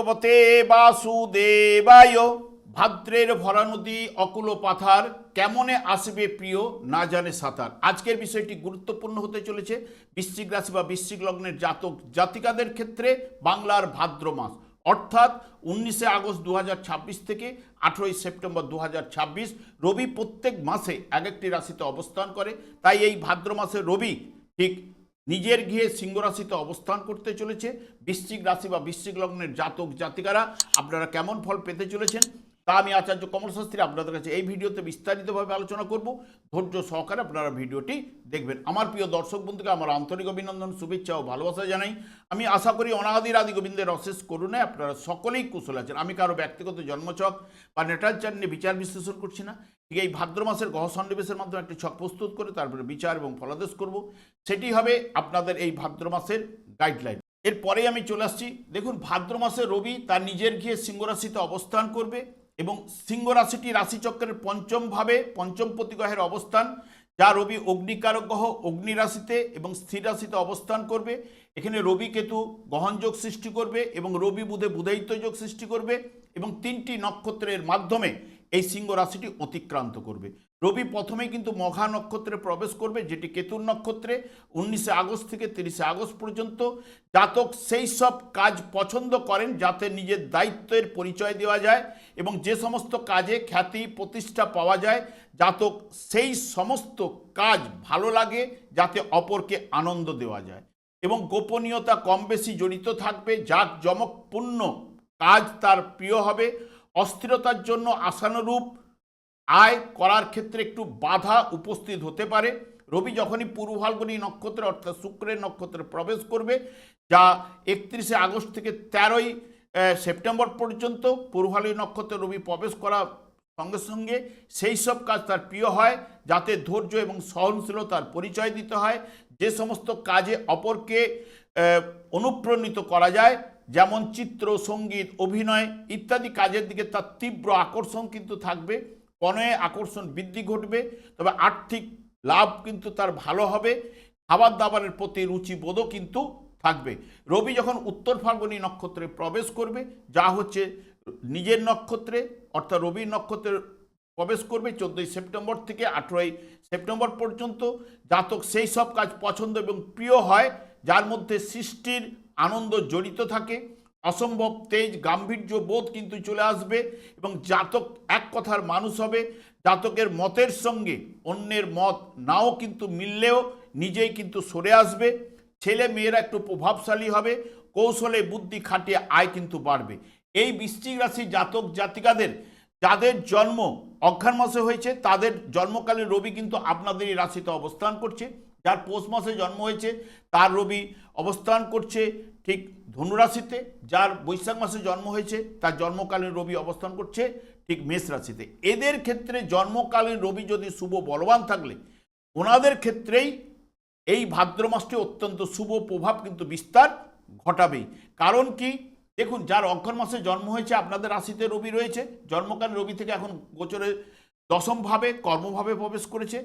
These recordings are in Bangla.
ভগবতে বাসুদেবায়। ভাদ্রের ভরা নদী অকুল পাথার, কেমনে আসবে প্রিয় না জানে সাঁতার। আজকের বিষয়টি গুরুত্বপূর্ণ হতে চলেছে বৃশ্চিক রাশি বা বৃশ্চিক লগ্নের জাতক জাতিকাদের ক্ষেত্রে। বাংলার ভাদ্র মাস অর্থাৎ 19শে আগস্ট 2026 থেকে 18ই সেপ্টেম্বর 2026 রবি প্রত্যেক মাসে এক একটি রাশিতে অবস্থান করে। তাই এই ভাদ্র মাসে রবি ঠিক নিজের গৃহে সিংহ রাশিতে অবস্থান করতে চলেছে। বৃশ্চিক রাশি বা বৃশ্চিক লগ্নের জাতক জাতিকারা আপনারা কেমন ফল পেতে চলেছেন তা আমি আচার্য কমল শাস্ত্রী আপনাদের কাছে এই ভিডিওতে বিস্তারিতভাবে আলোচনা করব। ধৈর্য সহকারে আপনারা ভিডিওটি দেখবেন। আমার প্রিয় দর্শক বন্ধুকে আমার আন্তরিক অভিনন্দন, শুভেচ্ছা ও ভালোবাসা জানাই। আমি আশা করি অনাদির আদি গোবিন্দের অশেষ করুণায় আপনারা সকলেই কুশল আছেন। আমি কারো ব্যক্তিগত জন্মছক বা নেটাল চার্ট নিয়ে বিচার বিশ্লেষণ করছি না। ঠিক এই ভাদ্র মাসের গ্রহ সন্নিবেশের মাধ্যমে একটি ছক প্রস্তুত করে তারপরে বিচার এবং ফলাদেশ করব। সেটি হবে আপনাদের এই ভাদ্র মাসের গাইডলাইন। এরপরেই আমি চলে আসছি। দেখুন, ভাদ্র মাসে রবি তার নিজের গৃহে সিংহ রাশিতে অবস্থান করবে এবং সিংহ রাশিটি রাশিচক্রের পঞ্চম ভাবে পঞ্চমপতি গ্রহের অবস্থান, যা রবি অগ্নিকারক গ্রহ অগ্নি রাশিতে এবং স্থির রাশিতে অবস্থান করবে। এখানে রবি কেতু গহনযোগ সৃষ্টি করবে এবং রবি বুধে বুধায়িত্ব যোগ সৃষ্টি করবে এবং 3টি নক্ষত্রের মাধ্যমে এই সিংহ রাশিটি অতিক্রান্ত করবে। রবি প্রথমেই কিন্তু মঘা নক্ষত্রে প্রবেশ করবে, যেটি কেতুর নক্ষত্রে। 19শে আগস্ট থেকে 30শে আগস্ট পর্যন্ত জাতক সেই সব কাজ পছন্দ করেন যাতে নিজের দায়িত্বের পরিচয় দেওয়া যায় এবং যে সমস্ত কাজে খ্যাতি প্রতিষ্ঠা পাওয়া যায়, জাতক সেই সমস্ত কাজ ভালো লাগে যাতে অপরকে আনন্দ দেওয়া যায় এবং গোপনীয়তা কম বেশি জড়িত থাকবে। জাঁকজমকপূর্ণ কাজ তার প্রিয় হবে। অস্থিরতার জন্য আশানুরূপ আয় করার ক্ষেত্রে একটু বাধা উপস্থিত হতে পারে। রবি যখনই পূর্ব ফাল্গুনী নক্ষত্রে অর্থাৎ শুক্রের নক্ষত্রে প্রবেশ করবে, যা 31শে আগস্ট থেকে 13ই সেপ্টেম্বর পর্যন্ত পূর্ব ফাল্গুনী নক্ষত্রে রবি প্রবেশ করার সঙ্গে সঙ্গে সেই সব কাজ তার প্রিয় হয় যাতে ধৈর্য এবং সহনশীলতার পরিচয় দিতে হয়। যে সমস্ত কাজে অপরকে অনুপ্রাণিত করা যায়, যেমন চিত্র, সঙ্গীত, অভিনয় ইত্যাদি কাজের দিকে তার তীব্র আকর্ষণ কিন্তু থাকবে। পণয়ে আকর্ষণ বৃদ্ধি ঘটবে, তবে আর্থিক লাভ কিন্তু তার ভালো হবে। খাবার দাবারের প্রতি রুচিবোধও কিন্তু থাকবে। রবি যখন উত্তর ফাল্গুনী নক্ষত্রে প্রবেশ করবে, যা হচ্ছে নিজের নক্ষত্রে অর্থাৎ রবির নক্ষত্রে প্রবেশ করবে 14ই সেপ্টেম্বর থেকে 18ই সেপ্টেম্বর পর্যন্ত, জাতক সেই সব কাজ পছন্দ এবং প্রিয় হয় যার মধ্যে সৃষ্টির আনন্দ জড়িত থাকে। অসম্ভব তেজ গাম্ভীর্য বোধ কিন্তু চলে আসবে এবং জাতক এক কথার মানুষ হবে। জাতকের মতের সঙ্গে অন্যের মত নাও কিন্তু মিললেও নিজেই কিন্তু সরে আসবে। ছেলে মেয়েরা একটু প্রভাবশালী হবে, কৌশলে বুদ্ধি খাটিয়ে আয় কিন্তু বাড়বে। এই বৃশ্চিক রাশি জাতক জাতিকাদের যাদের জন্ম অঘ্রাণ মাসে হয়েছে, তাদের জন্মকালে রবি কিন্তু আপনাদেরই রাশিতে অবস্থান করছে। যার পৌষ মাসে জন্ম হয়েছে তার রবি অবস্থান করছে ঠিক ধনু রাশিতে। যার বৈশাখ মাসে জন্ম হয়েছে তার জন্মকালীন রবি অবস্থান করছে ঠিক মেষ রাশিতে। এদের ক্ষেত্রে জন্মকালীন রবি যদি শুভ বলবান থাকলে ওনাদের ক্ষেত্রেই এই ভাদ্র মাসটি অত্যন্ত শুভ প্রভাব কিন্তু বিস্তার ঘটাবেই। কারণ কি, দেখুন, যার অঘ্রাণ মাসে জন্ম হয়েছে আপনাদের রাশিতে রবি রয়েছে, জন্মকালীন রবি থেকে এখন গোচরে দশমভাবে কর্মভাবে প্রবেশ করেছে।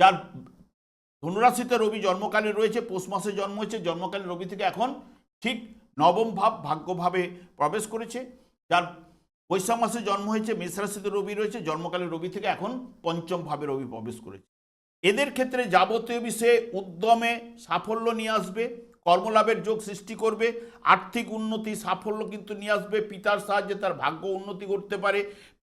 যার ধনুরাশিতে রবি জন্মকালীন রয়েছে, পৌষ মাসে জন্ম হয়েছে, জন্মকালীন রবি থেকে এখন ঠিক নবম ভাব ভাগ্যভাবে প্রবেশ করেছে। যার বৈশাখ মাসে জন্ম হয়েছে, মেষ রাশিতে রবি রয়েছে, জন্মকালীন রবি থেকে এখন পঞ্চম ভাবে রবি প্রবেশ করেছে। এদের ক্ষেত্রে যাবতীয় বিষয়ে উদ্যমে সাফল্য নিয়ে আসবে, কর্মলাভের যোগ সৃষ্টি করবে, আর্থিক উন্নতি সাফল্য কিন্তু নিয়ে আসবে। পিতার সাহায্যে তার ভাগ্য উন্নতি করতে পারে,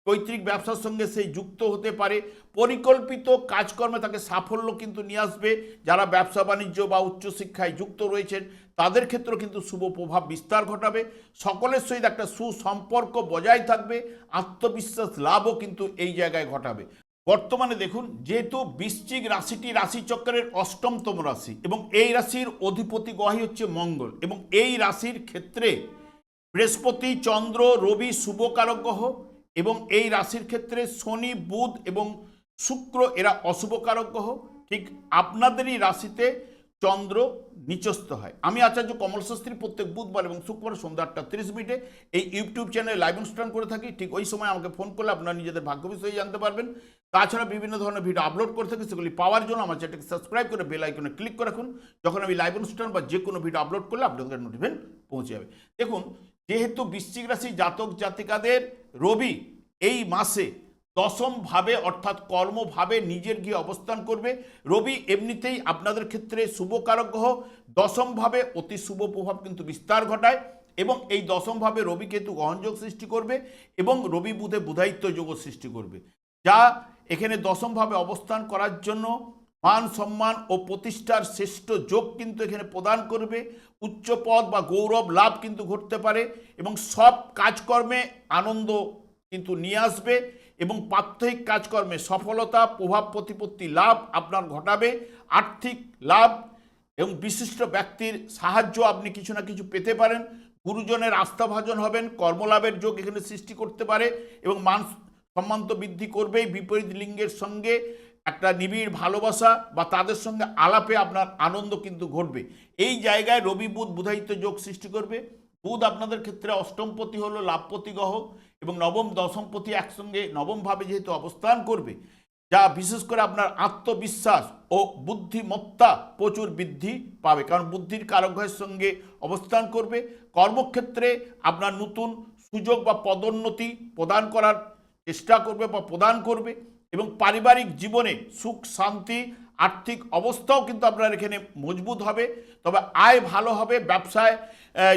পৈতৃক ব্যবসার সঙ্গে সেই যুক্ত হতে পারে, পরিকল্পিত কাজকর্মে তাকে সাফল্য কিন্তু নিয়ে আসবে। যারা ব্যবসা বাণিজ্য বা উচ্চশিক্ষায় যুক্ত রয়েছেন তাদের ক্ষেত্রেও কিন্তু শুভ প্রভাব বিস্তার ঘটাবে। সকলের সহিত একটা সুসম্পর্ক বজায় থাকবে, আত্মবিশ্বাস লাভও কিন্তু এই জায়গায় ঘটাবে। বর্তমানে দেখুন, যেহেতু বৃশ্চিক রাশিটি রাশিচক্রের অষ্টমতম রাশি এবং এই রাশির অধিপতি গ্রহই হচ্ছে মঙ্গল এবং এই রাশির ক্ষেত্রে বৃহস্পতি, চন্দ্র, রবি শুভকারক গ্রহ এবং এই রাশির ক্ষেত্রে শনি, বুধ এবং শুক্র এরা অশুভকারক গ্রহ। ঠিক আপনাদেরই রাশিতে চন্দ্র নিচস্থ হয়। আমি আচার্য কমল শাস্ত্রী প্রত্যেক বুধবার এবং শুক্রবার সন্ধ্যা 8:30 এই ইউটিউব চ্যানেলে লাইভ অনুষ্ঠান করে থাকি। ঠিক ওই সময় আমাকে ফোন করলে আপনারা নিজেদের ভাগ্য বিষয়ে জানতে পারবেন। তাছাড়া বিভিন্ন ধরনের ভিডিও আপলোড করে থাকি, সেগুলি পাওয়ার জন্য আমার চ্যানেলকে সাবস্ক্রাইব করে বেল আইকনে ক্লিক করে রাখুন। যখন আমি লাইভ অনুষ্ঠান বা যে কোনো ভিডিও আপলোড করলে আপনাদের নোটিফিকেশন পৌঁছে যাবে। দেখুন, যেহেতু বৃশ্চিক রাশি জাতক জাতিকাদের রবি এই মাসে দশম ভাবে অর্থাৎ কর্মভাবে নিজের গিয়ে অবস্থান করবে। রবি এমনিতেই আপনাদের ক্ষেত্রে শুভকারক গ্রহ, দশম ভাবে অতি শুভ প্রভাব কিন্তু বিস্তার ঘটায় এবং এই দশম ভাবে রবি কেতু গ্রহণযোগ সৃষ্টি করবে এবং রবি বুধে বুধায়িত্ব যোগ সৃষ্টি করবে, যা এখানে দশম ভাবে অবস্থান করার জন্য মান সম্মান ও প্রতিষ্ঠার শ্রেষ্ঠ যোগ কিন্তু এখানে প্রদান করবে। উচ্চ পদ বা গৌরব লাভ কিন্তু ঘটতে পারে এবং সব কাজকর্মে আনন্দ কিন্তু নিয়ে আসবে এবং প্রাত্যহিক কাজকর্মে সফলতা প্রভাব প্রতিপত্তি লাভ আপনার ঘটাবে। আর্থিক লাভ এবং বিশিষ্ট ব্যক্তির সাহায্য আপনি কিছু না কিছু পেতে পারেন। গুরুজনের আস্থাভাজন হবেন, কর্মলাভের যোগ এখানে সৃষ্টি করতে পারে এবং মান সম্মান তো বৃদ্ধি করবেই। বিপরীত লিঙ্গের সঙ্গে একটা নিবিড় ভালোবাসা বা তাদের সঙ্গে আলাপে আপনার আনন্দ কিন্তু ঘটবে। এই জায়গায় রবি বুধ বুধায়িত্ব যোগ সৃষ্টি করবে। বুধ আপনাদের ক্ষেত্রে অষ্টমপতি হলো লাভপতি গ্রহ এবং নবম দশমপতি একসঙ্গে নবমভাবে যেহেতু অবস্থান করবে, যা বিশেষ করে আপনার আত্মবিশ্বাস ও বুদ্ধিমত্তা প্রচুর বৃদ্ধি পাবে, কারণ বুদ্ধির কারকগ্রহের সঙ্গে অবস্থান করবে। কর্মক্ষেত্রে আপনার নতুন সুযোগ বা পদোন্নতি প্রদান করার চেষ্টা করবে বা প্রদান করবে এবং পারিবারিক জীবনে সুখ শান্তি আর্থিক অবস্থাও কিন্তু আপনার এখানে মজবুত হবে। তবে আয় ভালো হবে, ব্যবসায়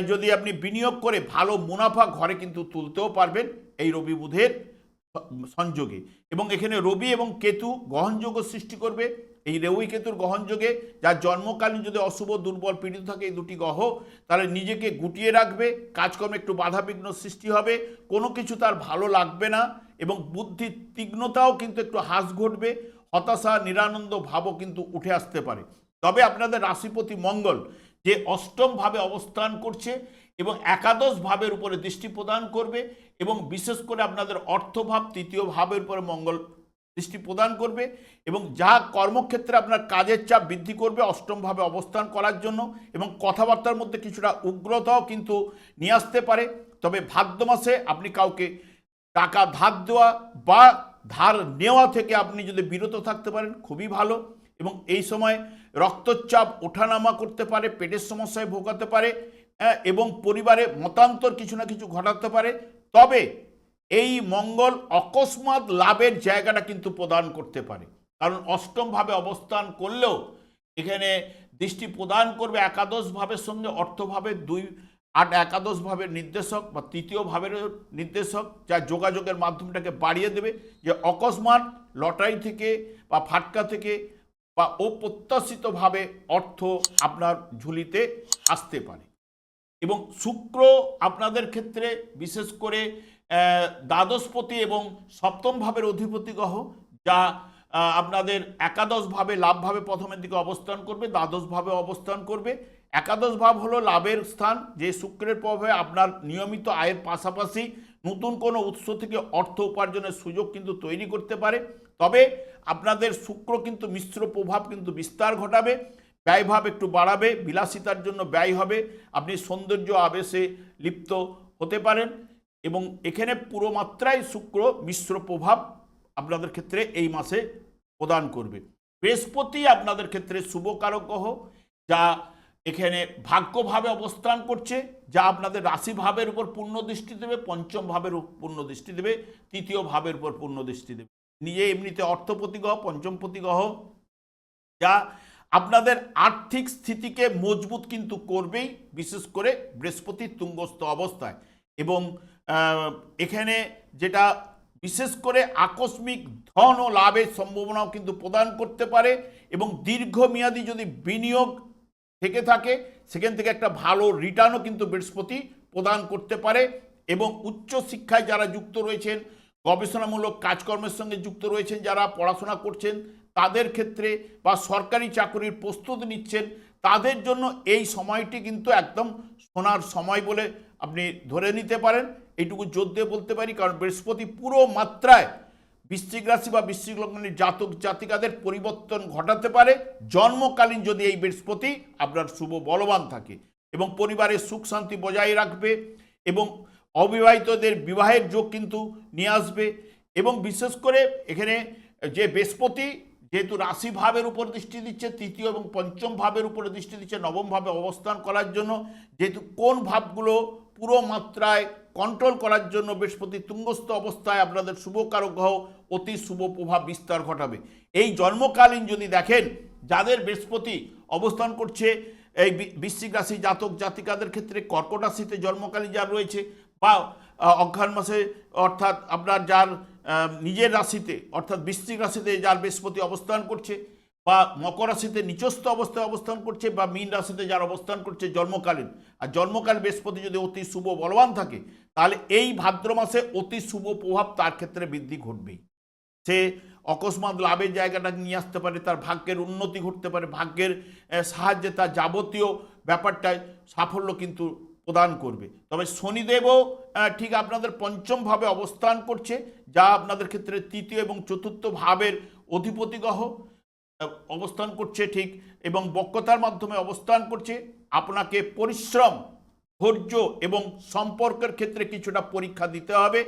যদি আপনি বিনিয়োগ করে ভালো মুনাফা ঘরে কিন্তু তুলতেও পারবেন এই রবি বুধের সংযোগে। এবং এখানে রবি এবং কেতু গ্রহণযোগ সৃষ্টি করবে। এই রবি কেতুর গ্রহণযোগে যার জন্মকালীন যদি অশুভ দুর্বল পীড়িত থাকে এই দুটি গ্রহ, তাহলে নিজেকে গুটিয়ে রাখবে, কাজকর্মে একটু বাধাবিঘ্ন সৃষ্টি হবে, কোনো কিছু তার ভালো লাগবে না এবং বুদ্ধির তীক্ষ্ণতাও কিন্তু একটু হ্রাস ঘটবে, হতাশা নিরানন্দ ভাবও কিন্তু উঠে আসতে পারে। তবে আপনাদের রাশিপতি মঙ্গল যে অষ্টমভাবে অবস্থান করছে এবং একাদশ ভাবের উপরে দৃষ্টি প্রদান করবে এবং বিশেষ করে আপনাদের অর্থভাব তৃতীয় ভাবের উপরে মঙ্গল দৃষ্টি প্রদান করবে এবং যা কর্মক্ষেত্রে আপনার কাজের চাপ বৃদ্ধি করবে অষ্টমভাবে অবস্থান করার জন্য এবং কথাবার্তার মধ্যে কিছুটা উগ্রতাও কিন্তু নিয়ে আসতে পারে। তবে ভাদ্র মাসে আপনি কাউকে টাকা ধার দেওয়া বা ধার নেওয়া থেকে আপনি যদি বিরত থাকতে পারেন খুবই ভালো এবং এই সময় রক্তচাপ ওঠানামা করতে পারে, পেটের সমস্যায় ভোগাতে পারে এবং পরিবারে মতান্তর কিছু না কিছু ঘটাতে পারে। তবে এই মঙ্গল অকস্মাৎ লাভের জায়গাটা কিন্তু প্রদান করতে পারে, কারণ অষ্টমভাবে অবস্থান করলেও এখানে দৃষ্টি প্রদান করবে একাদশ ভাবের সঙ্গে, অর্থভাবে 2 8 একাদশ ভাবের নির্দেশক বা তৃতীয় ভাবের নির্দেশক, যা যোগাযোগের মাধ্যমটাকে বাড়িয়ে দেবে, যে অকস্মাৎ লটারি থেকে বা ফাটকা থেকে বা অপ্রত্যাশিতভাবে অর্থ আপনার ঝুলিতে আসতে পারে। এবং শুক্র আপনাদের ক্ষেত্রে বিশেষ করে দ্বাদশপতি এবং সপ্তম ভাবের অধিপতি গ্রহ, যা আপনাদের একাদশ ভাবে লাভভাবে প্রথমের দিকে অবস্থান করবে, দ্বাদশ ভাবে অবস্থান করবে। একাদশ ভাব হলো লাভের স্থান, যে শুক্রের প্রভাবে আপনার নিয়মিত আয়ের পাশাপাশি নতুন কোনো উৎস থেকে অর্থ উপার্জনের সুযোগ কিন্তু তৈরি করতে পারে। তবে আপনাদের শুক্র কিন্তু মিশ্র প্রভাব কিন্তু বিস্তার ঘটাবে, ব্যয়ভাব একটু বাড়াবে, বিলাসিতার জন্য ব্যয় হবে, আপনি সৌন্দর্য আবেশে লিপ্ত হতে পারেন এবং এখানে পুরো মাত্রায় শুক্র মিশ্র প্রভাব আপনাদের ক্ষেত্রে এই মাসে প্রদান করবে। বৃহস্পতি আপনাদের ক্ষেত্রে শুভকারক গ্রহ, যা এখানে ভাগ্যভাবে অবস্থান করছে, যা আপনাদের রাশি ভাবের উপর পূর্ণ দৃষ্টি দেবে, পঞ্চম ভাবের পূর্ণ দৃষ্টি দেবে, তৃতীয় ভাবের উপর পূর্ণ দৃষ্টি দেবে। নিজে এমনিতে অর্থপতি গ্রহ, পঞ্চমপতি গ্রহ, যা আপনাদের আর্থিক স্থিতিকে মজবুত কিন্তু করবেই, বিশেষ করে বৃহস্পতির তুঙ্গস্থ অবস্থায়। এবং এখানে যেটা বিশেষ করে আকস্মিক ধন ও লাভের সম্ভাবনাও কিন্তু প্রদান করতে পারে এবং দীর্ঘমেয়াদী যদি বিনিয়োগ থেকে থাকে সেখান থেকে একটা ভালো রিটার্নও কিন্তু বৃহস্পতি প্রদান করতে পারে। এবং উচ্চ শিক্ষায় যারা যুক্ত রয়েছেন, গবেষণামূলক কাজকর্মের সঙ্গে যুক্ত রয়েছেন, যারা পড়াশোনা করছেন তাদের ক্ষেত্রে বা সরকারি চাকরির প্রস্তুতি নিচ্ছেন তাদের জন্য এই সময়টি কিন্তু একদম সোনার সময় বলে আপনি ধরে নিতে পারেন, এইটুকু জোর দিয়ে বলতে পারি। কারণ বৃহস্পতি পুরো মাত্রায় বৃশ্চিক রাশি বা বৃশ্চিক লগ্নের জাতক জাতিকাদের পরিবর্তন ঘটাতে পারে জন্মকালীন, যদি এই বৃহস্পতি আপনার শুভ বলবান থাকে এবং পরিবারের সুখ শান্তি বজায় রাখবে এবং অবিবাহিতদের বিবাহের যোগ কিন্তু নিয়ে আসবে। এবং বিশেষ করে এখানে যে বৃহস্পতি যেহেতু রাশি ভাবের উপর দৃষ্টি দিচ্ছে, তৃতীয় এবং পঞ্চম ভাবের উপরে দৃষ্টি দিচ্ছে নবম ভাবে অবস্থান করার জন্য, যেহেতু কোন ভাবগুলো পুরো মাত্রায় কন্ট্রোল করার জন্য বৃহস্পতি তুঙ্গস্থ অবস্থায় আপনাদের শুভকারক গ্রহ অতি শুভ প্রভাব বিস্তার ঘটাবে। এই জন্মকালীন যদি দেখেন যাদের বৃহস্পতি অবস্থান করছে এই বৃশ্চিক রাশি জাতক জাতিকাদের ক্ষেত্রে, কর্কট রাশিতে জন্মকালীন যার রয়েছে, বা অঘ্রাণ মাসে অর্থাৎ আপনার যার নিজের রাশিতে অর্থাৎ বৃশ্চিক রাশিতে যার বৃহস্পতি অবস্থান করছে, বা মকর রাশিতে নিচস্থ অবস্থায় অবস্থান করছে, বা মীন রাশিতে যার অবস্থান করছে জন্মকালীন, আর জন্মকালীন বৃহস্পতি যদি অতি শুভ বলবান থাকে তাহলে এই ভাদ্র মাসে অতি শুভ প্রভাব তার ক্ষেত্রে বৃদ্ধি ঘটবেই। সে অকস্মাৎ লাভের জায়গাটা নিয়ে আসতে পারে, তার ভাগ্যের উন্নতি ঘটতে পারে, ভাগ্যের সাহায্যে তার যাবতীয় ব্যাপারটায় সাফল্য কিন্তু প্রদান করবে। তবে শনিদেবও ঠিক আপনাদের পঞ্চমভাবে অবস্থান করছে, যা আপনাদের ক্ষেত্রে তৃতীয় এবং চতুর্থ ভাবের অধিপতি গ্রহ অবস্থান করছে ঠিক, এবং বক্রতার মাধ্যমে অবস্থান করছে। আপনাকে পরিশ্রম, ধৈর্য এবং সম্পর্কের ক্ষেত্রে কিছুটা পরীক্ষা দিতে হবে,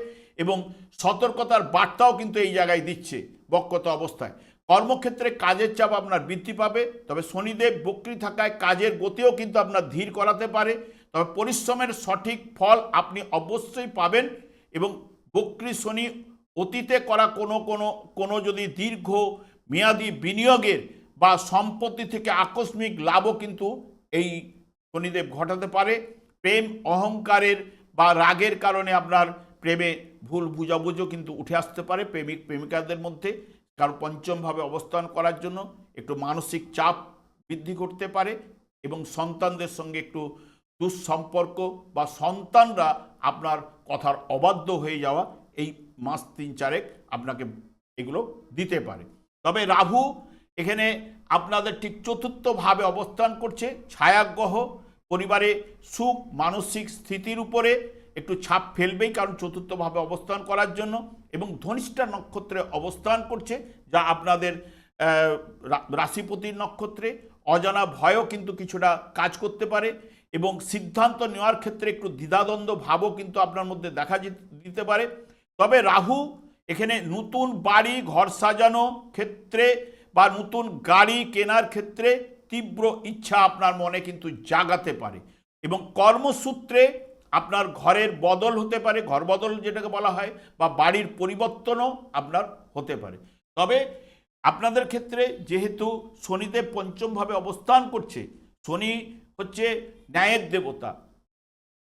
এবং সতর্কতার বার্তাও কিন্তু এই জায়গায় দিচ্ছে বক্রতা অবস্থায়। কর্মক্ষেত্রে কাজের চাপ আপনার বৃদ্ধি পাবে, তবে শনিদেব বক্রী থাকায় কাজের গতিও কিন্তু আপনার ধীর করাতে পারে, তবে পরিশ্রমের সঠিক ফল আপনি অবশ্যই পাবেন। এবং বক্রী শনি অতীতে করা কোনো যদি দীর্ঘ মেয়াদি বিনিয়োগের বা সম্পত্তি থেকে আকস্মিক লাভও কিন্তু এই শনিদেব ঘটাতে পারে। প্রেম অহংকারের বা রাগের কারণে আপনার প্রেমে ভুল বুঝাবুঝিও কিন্তু উঠে আসতে পারে প্রেমিক প্রেমিকাদের মধ্যে, কারণ পঞ্চমভাবে অবস্থান করার জন্য একটু মানসিক চাপ বৃদ্ধি করতে পারে, এবং সন্তানদের সঙ্গে একটু দুঃসম্পর্ক বা সন্তানরা আপনার কথার অবাধ্য হয়ে যাওয়া এই মাস 3-4 আপনাকে এগুলো দিতে পারে। তবে রাহু এখানে আপনাদের ঠিক চতুর্থভাবে অবস্থান করছে, ছায়াগ্রহ, পরিবারে সুখ মানসিক স্থিতির উপরে একটু ছাপ ফেলবেই, কারণ চতুর্থভাবে অবস্থান করার জন্য, এবং ধনিষ্ঠা নক্ষত্রে অবস্থান করছে, যা আপনাদের রাশিপতির নক্ষত্রে। অজানা ভয়ও কিন্তু কিছুটা কাজ করতে পারে, এবং সিদ্ধান্ত নেওয়ার ক্ষেত্রে একটু দ্বিধাদ্বন্দ্ব ভাবও কিন্তু আপনার মধ্যে দেখা দিতে পারে। তবে রাহু এখানে নতুন বাড়ি ঘর সাজানো ক্ষেত্রে বা নতুন গাড়ি কেনার ক্ষেত্রে তীব্র ইচ্ছা আপনার মনে কিন্তু জাগাতে পারে, এবং কর্মসূত্রে আপনার ঘরের বদল হতে পারে, ঘর বদল যেটাকে বলা হয়, বা বাড়ির পরিবর্তনও আপনার হতে পারে। তবে আপনাদের ক্ষেত্রে যেহেতু শনিদেব পঞ্চমভাবে অবস্থান করছে, শনি হচ্ছে ন্যায়ের দেবতা,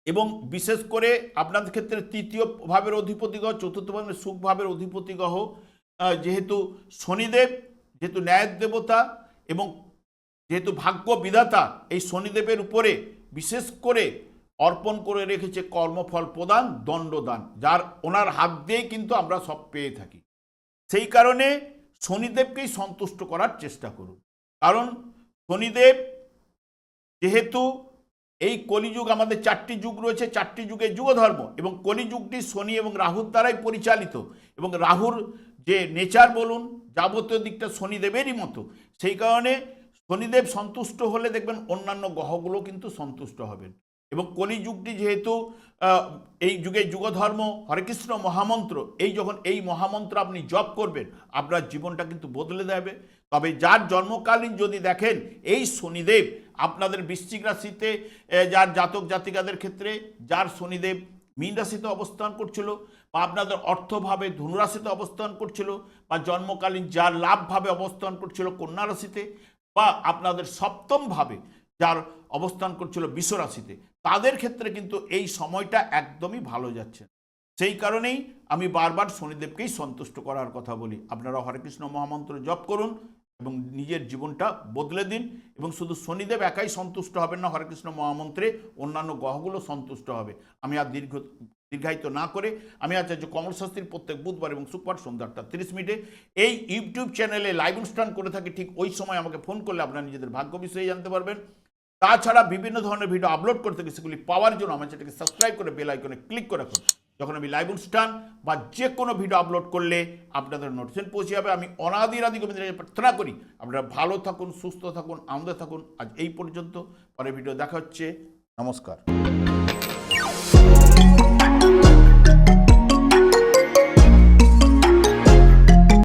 এবং বিশেষ করে আপনাদের ক্ষেত্রে তৃতীয় ভাবের অধিপতি গ্রহ, চতুর্থ ভাবের সুখ ভাবের অধিপতি গ্রহ, যেহেতু শনিদেব যেহেতু ন্যায়ের দেবতা এবং যেহেতু ভাগ্য বিধাতা, এই শনিদেবের উপরে বিশেষ করে অর্পণ করে রেখেছে কর্মফল প্রদান, দণ্ডদান, যার ওনার হাত দিয়েই কিন্তু আমরা সব পেয়ে থাকি। সেই কারণে শনিদেবকেই সন্তুষ্ট করার চেষ্টা করুন, কারণ শনিদেব যেহেতু এই কলিযুগ, আমাদের 4টি যুগ রয়েছে, 4টি যুগের যুগধর্ম, এবং কলিযুগটি শনি এবং রাহুর দ্বারাই পরিচালিত, এবং রাহুর যে নেচার বলুন যাবতীয় দিকটা শনিদেবেরই মতো। সেই কারণে শনিদেব সন্তুষ্ট হলে দেখবেন অন্যান্য গ্রহগুলো কিন্তু সন্তুষ্ট হবেন। এবং কলিযুগটি যেহেতু এই যুগে যুগধর্ম হরেকৃষ্ণ মহামন্ত্র, যখন এই মহামন্ত্র আপনি জপ করবেন আপনার জীবনটা কিন্তু বদলে দেবে। তবে যার জন্মকালীন যদি দেখেন এই শনিদেব আপনাদের বৃশ্চিক রাশিতে যার জাতক জাতিকাদের ক্ষেত্রে যার শনিদেব মীন রাশিতে অবস্থান করছিল, বা আপনাদের অর্থভাবে ধনুরাশিতে অবস্থান করছিল, বা জন্মকালীন যার লাভভাবে অবস্থান করছিল কন্যা রাশিতে, বা আপনাদের সপ্তমভাবে যার অবস্থান করছিল বৃষ রাশিতে, তাদের ক্ষেত্রে কিন্তু এই সময়টা একদমই ভালো যাচ্ছে। সেই কারণেই আমি বারবার শনিদেবকেই সন্তুষ্ট করার কথা বলি। আপনারা হরেকৃষ্ণ মহামন্ত্র জপ করুন এবং নিজের জীবনটা বদলে দিন। এবং শুধু শনিদেব একাই সন্তুষ্ট হবেন না হরেকৃষ্ণ মহামন্ত্রে, অন্যান্য গ্রহগুলো সন্তুষ্ট হবে। আমি আর দীর্ঘায়িত না করে আমি আচার্য কমল শাস্ত্রীর প্রত্যেক বুধবার এবং শুক্রবার সন্ধ্যা 8:30 এই ইউটিউব চ্যানেলে লাইভ অনুষ্ঠান করে থাকি। ঠিক ওই সময় আমাকে ফোন করলে আপনারা নিজেদের ভাগ্য বিষয়ে জানতে পারবেন। তাছাড়া বিভিন্ন ধরনের ভিডিও আপলোড করতে গিয়ে সেগুলি পাওয়ার জন্য আমার চ্যানেলকে সাবস্ক্রাইব করে বেল আইকনে ক্লিক করে রাখুন। যখন আমি লাইভ অনুষ্ঠান বা যে কোনো ভিডিও আপলোড করলে আপনাদের নোটিফিকেশন পৌঁছে যাবে। আমি অনাদি গোবিন্দের প্রার্থনা করি আপনারা ভালো থাকুন, সুস্থ থাকুন, আনন্দে থাকুন। আজ এই পর্যন্ত, পরে ভিডিও দেখা হচ্ছে। নমস্কার।